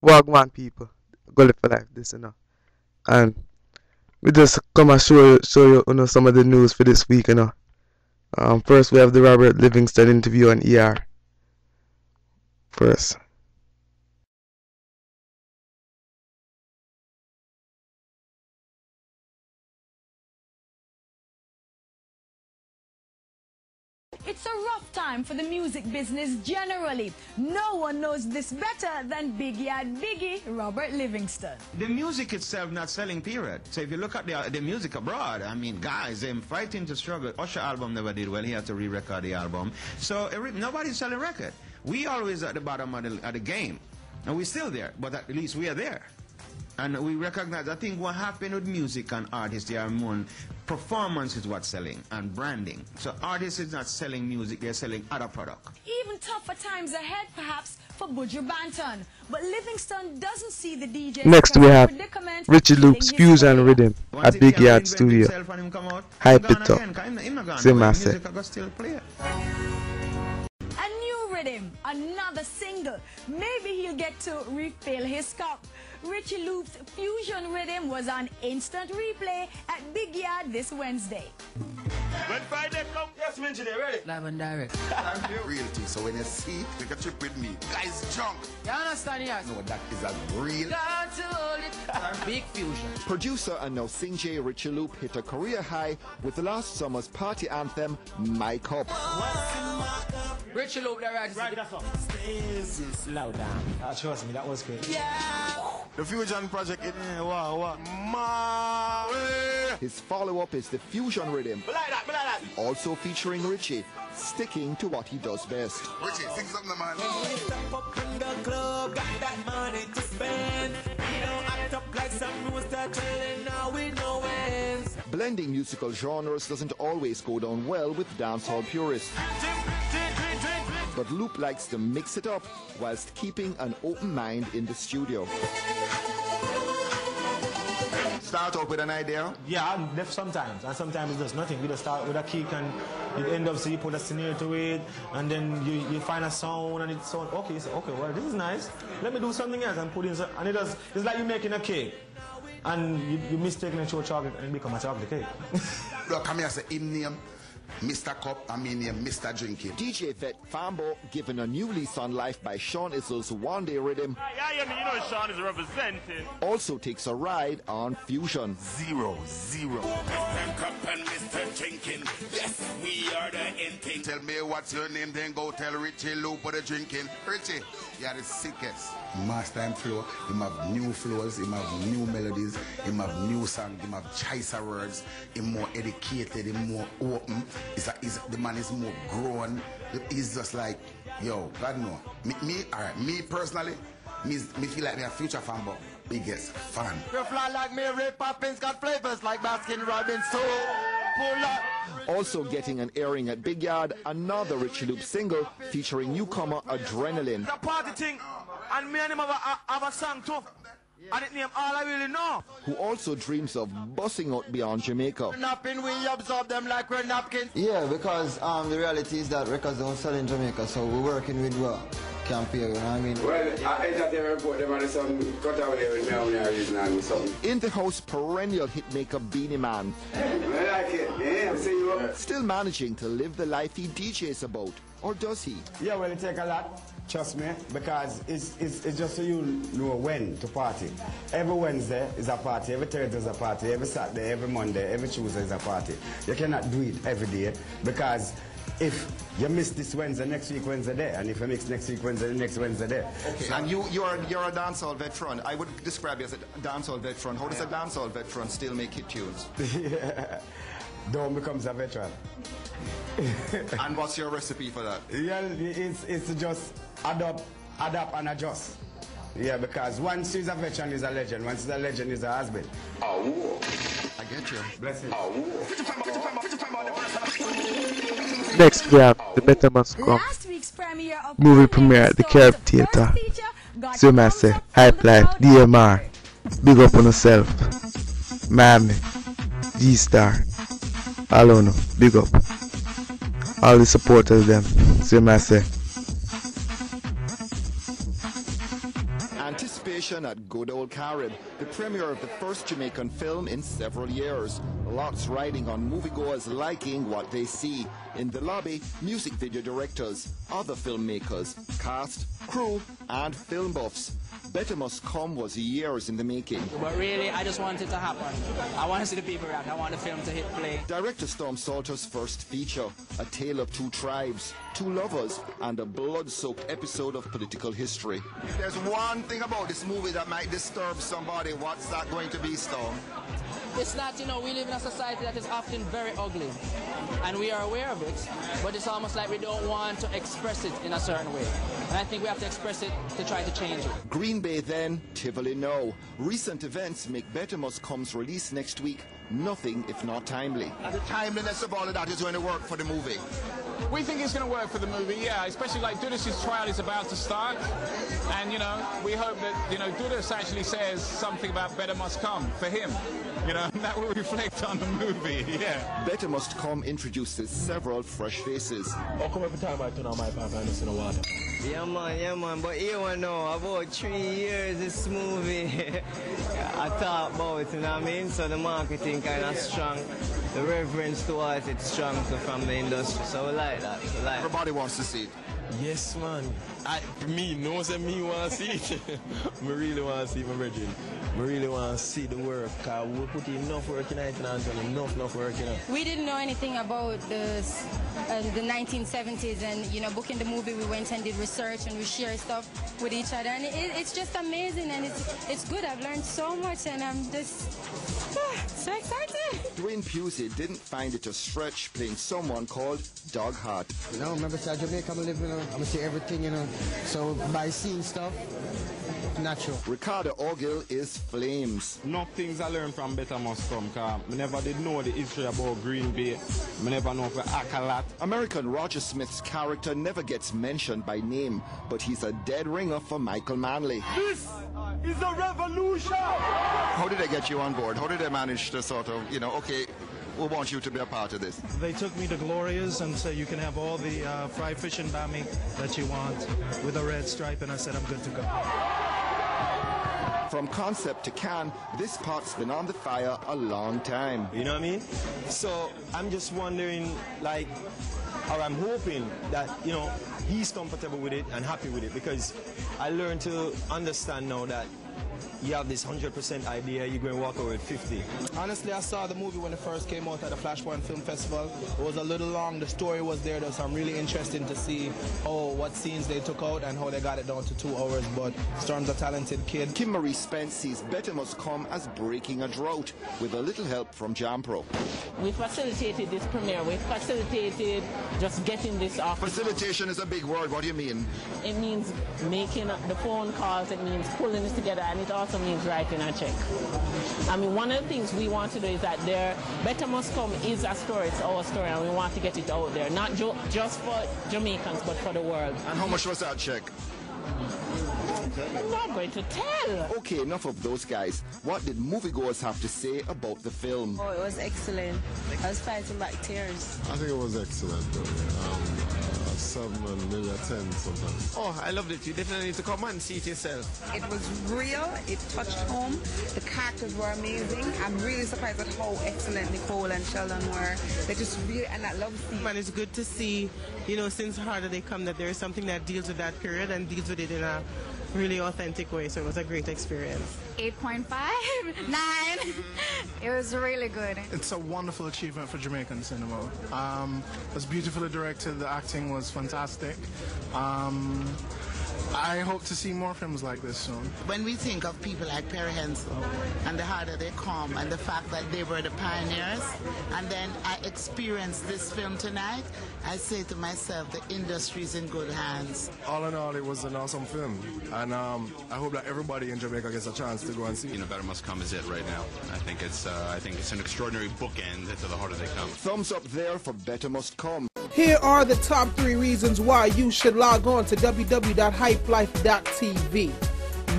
Wagwan people, go live for life, this and we just come and show you some of the news for this week. First we have the Robert Livingston interview on ER. First. It's a rough time for the music business generally. No one knows this better than Big Yard Biggie, Robert Livingston. The music itself not selling, period. So if you look at the music abroad, I mean, guys, them fighting to struggle. Usher album never did well. He had to re-record the album. So nobody's selling record. We always at the bottom of the game. And we're still there, but at least we are there. And we recognize, I think what happened with music and artists, they are more, performance is what's selling, and branding. So artists is not selling music, they're selling other product. Even tougher times ahead, perhaps, for Buju Banton. But Livingston doesn't see the DJ. Next we have Richie Luke's Fusion Rhythm at Big Yard Studio. Hype it up. Same as I say. Rhythm, another single. Maybe he'll get to refill his cup. Richie Loop's Fusion Rhythm was on instant replay at Big Yard this Wednesday. When Friday come, yes, mention it, ready? Live and direct. Real thing, so when you see it, take a trip with me. Guys, drunk. You understand, yes? No, that is a real. Got to hold it. Big Fusion. Producer and now Sinjay Richie Loop hit a career high with last summer's party anthem, My Cup. Richie Loop, the Right, that's all. Slow down. Trust me, that was great. Yeah. The Fusion project, wow. His follow-up is the Fusion Rhythm, Like that. also featuring Richie, sticking to what he does best. Richie, sing something, man. Step up in the club, got that money to spend. We don't act up like some rooster telling now we know ends. Blending musical genres doesn't always go down well with dancehall purists. But Loop likes to mix it up whilst keeping an open mind in the studio. Start up with an idea. Yeah, sometimes, and sometimes it's just nothing. We just start with a kick and you end up, so you put a snare to it, and then you find a sound, and it sounds okay. You say, okay, well, this is nice. Let me do something else and put in, and it's like you making a cake, and you mistaken it for chocolate and it become a chocolate cake. Look, come here, say him name Mr. Cup, I mean name Mr. Drinking. DJ vet Fambo given a new lease on life by Sean Izzle's One Day Rhythm. Yeah, you know Sean is representing. Also takes a ride on Fusion. 0-0. Mr. Cup and Mr. Drinking. Yes, we are the in thing. Tell me what's your name, then go tell Richie Loop what the drinking. Richie, you are the sickest. Master time flow, him have new flows, him have new melodies, him have new songs, him have choicer words, him more educated, him more open. The man is more grown. He's just like, yo, God no. Me personally, me feel like me a future fan, but biggest fan. You fly like Mary Poppins, got flavors like Baskin Robbins, so pull up. Also getting an airing at Big Yard, another Richie Loop single featuring newcomer Adrenaline. The party thing, and me and him have a song too. And it name All I Really Know. Who also dreams of bussing out beyond Jamaica. Napping, we absorb them like we're napkins. Yeah, because the reality is that records don't sell in Jamaica, so we're working with what can pay, you know what I mean? Well, I entertainment report them on some cut out there with me on there and something. In the house, perennial hitmaker Beanie Man. I like it, yeah, see you. Still managing to live the life he DJs about. Or does he? Yeah, well, it take a lot, trust me, because it's just so you know when to party. Every Wednesday is a party, every Thursday is a party, every Saturday, every Monday, every Tuesday is a party. You cannot do it every day, because if you miss this Wednesday, next week Wednesday there, and if you miss next week Wednesday, next Wednesday there. Okay. So, and you're a dancehall veteran. I would describe you as a dancehall veteran. How does a dancehall veteran still make hit tunes? Dawn becomes a veteran. And what's your recipe for that? Yeah, it's to just adapt and adjust. Yeah, because once he's a veteran, he's a legend. Once he's a legend, he's a husband. Oh, I get you. Bless him. Next we have The Better Must Come movie premiere at the Carib Theatre. So I say, Hype Life, DMR, big up on yourself. Miami, G-Star, all on big up. All the supporters them, so I say. Anticipation at good old Carib, the premiere of the first Jamaican film in several years. Lots riding on moviegoers liking what they see. In the lobby, music video directors, other filmmakers, cast, crew, and film buffs. Better Must Come was years in the making. But really, I just want it to happen. I want to see the people react. I want the film to hit play. Director Storm Salter's first feature, a tale of two tribes, two lovers, and a blood-soaked episode of political history. If there's one thing about this movie that might disturb somebody, what's that going to be, Storm? It's not, you know, we live in a society that is often very ugly, and we are aware of it, but it's almost like we don't want to express it in a certain way. And I think we have to express it to try to change it. Green Bay then, Tivoli no. Recent events make Better Must Come's release next week nothing if not timely. And the timeliness of all of that is going to work for the movie. We think it's going to work for the movie, yeah, especially like Dudas' trial is about to start, and, you know, we hope that, you know, Dudas actually says something about Better Must Come for him, you know, and that will reflect on the movie, yeah. Better Must Come introduces several fresh faces. How come every time I turn on my pipe I just in the water? Yeah man, but you wanna know, about 3 years this movie I thought about it, you know what I mean? So the marketing kind of strong, the reverence towards it strong from the industry, so we like that. Everybody wants to see it. Yes, man. Me want to see it. I really want to see my virgin. I really want to see the work. Cause we put enough work in it, and enough work in it. We didn't know anything about the 1970s, and, you know, booking the movie, we went and did research and we shared stuff with each other, and it's just amazing, and it's good. I've learned so much, and I'm just so excited. Dwayne Pusey didn't find it a stretch playing someone called Dog Heart. You know, remember to Jamaica, I'm gonna see everything, you know. So by seeing stuff, natural. Ricardo Orgil is flames. Enough things I learned from Better Must Come, because I never did know the history about Green Bay. I never know if I act a lot. American Roger Smith's character never gets mentioned by name, but he's a dead ringer for Michael Manley. This is a revolution! How did they get you on board? How did they manage to sort of, you know, okay, we want you to be a part of this? They took me to Gloria's and said you can have all the fried fish and bami that you want with a red stripe, and I said I'm good to go. From concept to can, this pot's been on the fire a long time. You know what I mean? So I'm just wondering, like, or I'm hoping that, you know, he's comfortable with it and happy with it, because I learned to understand now that you have this 100% idea, you're going to walk away with 50. Honestly, I saw the movie when it first came out at the Flashpoint Film Festival. It was a little long, the story was there, so I'm really interested to see what scenes they took out and how they got it down to 2 hours, but Storm's a talented kid. Kim Marie Spence sees Better Must Come as breaking a drought, with a little help from Jampro. We facilitated this premiere, we facilitated just getting this off. Facilitation is a big word, what do you mean? It means making the phone calls, it means pulling this together, and it also means writing a check. I mean, one of the things we want to do is that Better Must Come is a story, it's our story, and we want to get it out there, not just for Jamaicans, but for the world. And how much was that check? I'm not going to tell. Okay, enough of those guys. What did moviegoers have to say about the film? Oh, it was excellent. I was fighting back tears. I think it was excellent. 7 and maybe a 10 sometimes. Oh, I loved it. You definitely need to come and see it yourself. It was real. It touched home. The characters were amazing. I'm really surprised at how excellent Nicole and Sheldon were. They just really, and that love scene. And it's good to see, you know, since Harder They Come, that there is something that deals with that period and deals with it in a really authentic way. So it was a great experience. 8.5, 9. It was really good. It's a wonderful achievement for Jamaican cinema. It was beautifully directed. The acting was fantastic. I hope to see more films like this soon. When we think of people like Perry Hensel and The Harder They Come and the fact that they were the pioneers, and then I experienced this film tonight, I say to myself, the industry's in good hands. All in all, it was an awesome film, and I hope that everybody in Jamaica gets a chance to go and see it. You know, Better Must Come is it right now. I think it's an extraordinary bookend to The Harder They Come. Thumbs up there for Better Must Come. Here are the top 3 reasons why you should log on to www.hypelife.tv.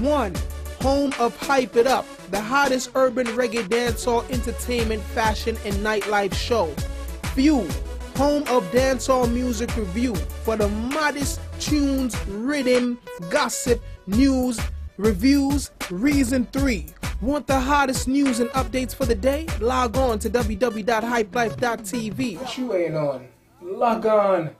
1. Home of Hype It Up, the hottest urban reggae dancehall entertainment, fashion, and nightlife show. View, home of dancehall music review for the modest tunes, rhythm, gossip, news, reviews, Reason 3. Want the hottest news and updates for the day? Log on to www.hypelife.tv. What you ain't on? Log on